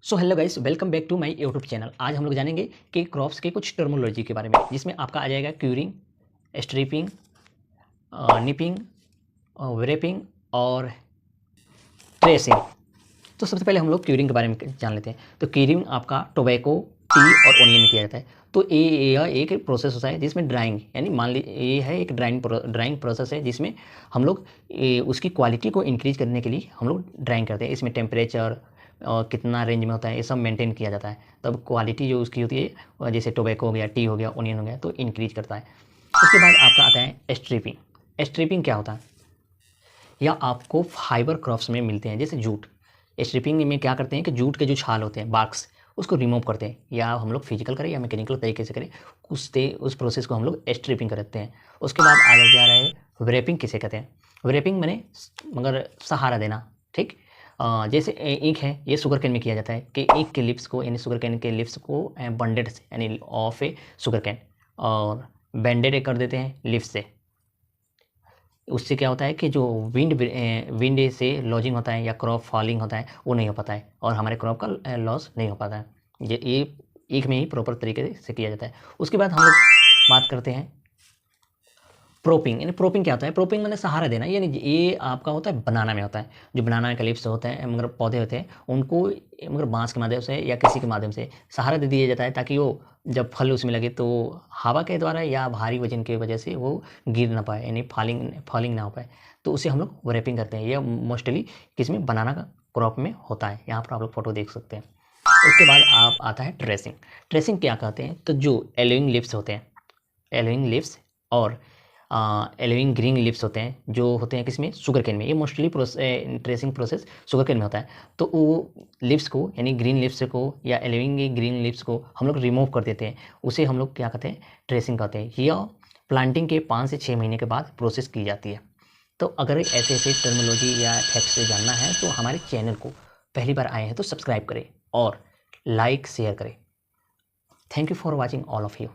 So hello guys, welcome back to my YouTube channel. आज हम लोग जानेंगे कि क्रॉप्स के कुछ टर्मोलॉजी के बारे में, जिसमें आपका आ जाएगा क्यूरिंग, स्ट्रिपिंग, निपिंग, व्रेपिंग और ट्रेसिंग। तो सबसे पहले हम लोग क्यूरिंग के बारे में जान लेते हैं। तो क्यूरिंग आपका टोबैको, टी और ओनियन में किया जाता है। तो यह एक प्रोसेस होता है जिसमें ड्राइंग, यानी मान लीजिए ये है एक ड्राइंग प्रोसेस है, जिसमें हम लोग उसकी क्वालिटी को इंक्रीज करने के लिए हम लोग ड्राइंग करते हैं। इसमें टेम्परेचर और कितना रेंज में होता है ये सब मेंटेन किया जाता है, तब क्वालिटी जो उसकी होती है, जैसे टोबैको हो गया, टी हो गया, ओनियन हो गया, तो इंक्रीज करता है। उसके बाद आपका आता है स्ट्रिपिंग। स्ट्रिपिंग क्या होता है? या आपको फाइबर क्रॉप्स में मिलते हैं, जैसे जूट। स्ट्रिपिंग में क्या करते हैं कि जूट के जो छाल होते हैं, बार्क्स, उसको रिमूव करते हैं, या हम लोग फिजिकल करें या मैकेनिकल तरीके से करें, उस प्रोसेस को हम लोग स्ट्रिपिंग करते हैं। उसके बाद आगे जा रहा है व्रेपिंग। किसे कहते हैं? व्रेपिंग मैंने मगर सहारा देना, ठीक। जैसे ईंख है, ये शुगर कैन में किया जाता है कि ईंख के लिप्स को, यानी शुगर कैन के लिप्स को बंडेड से, यानी ऑफ ए शुगर कैन, और बैंडेड कर देते हैं लिप्स से। उससे क्या होता है कि जो विंड से लॉजिंग होता है या क्रॉप फॉलिंग होता है, वो नहीं हो पाता है, और हमारे क्रॉप का लॉस नहीं हो पाता है। ये एक में ही प्रॉपर तरीके से किया जाता है। उसके बाद हम लोग बात करते हैं प्रोपिंग। यानी प्रोपिंग क्या होता है? प्रोपिंग मैंने सहारा देना, यानी ये आपका होता है बनाना में होता है। जो बनाना के लिप्स होते हैं, मगर पौधे होते हैं, उनको मगर बांस के माध्यम से या किसी के माध्यम से सहारा दे दिया जाता है, ताकि वो जब फल उसमें लगे तो हवा के द्वारा या भारी वजन की वजह से वो गिर ना पाए, यानी फॉलिंग ना हो पाए। तो उसे हम लोग रैपिंग करते हैं। यह मोस्टली किसमें? बनाना का क्रॉप में होता है। यहाँ पर आप लोग फोटो देख सकते हैं। उसके बाद आप आता है ट्रेसिंग। ट्रेसिंग क्या कहते हैं? तो जो एलोइंग लिप्स होते हैं, एलोइंग लिप्स और एलोइंग ग्रीन लिप्स होते हैं, जो होते हैं किसमें? शुगर केन में। ये mostly tracing process sugar cane में होता है। तो वो लिप्स को, यानी ग्रीन लिप्स को या एलोइंग ग्रीन लिप्स को हम लोग रिमूव कर देते हैं। उसे हम लोग क्या कहते हैं? ट्रेसिंग कहते हैं। यह प्लांटिंग के 5 से 6 महीने के बाद प्रोसेस की जाती है। तो अगर ऐसे ऐसे टर्मिनोलॉजी या फैक्ट से जानना है तो हमारे चैनल को पहली बार आए हैं तो सब्सक्राइब करें और लाइक शेयर करें। Thank you for watching all of you.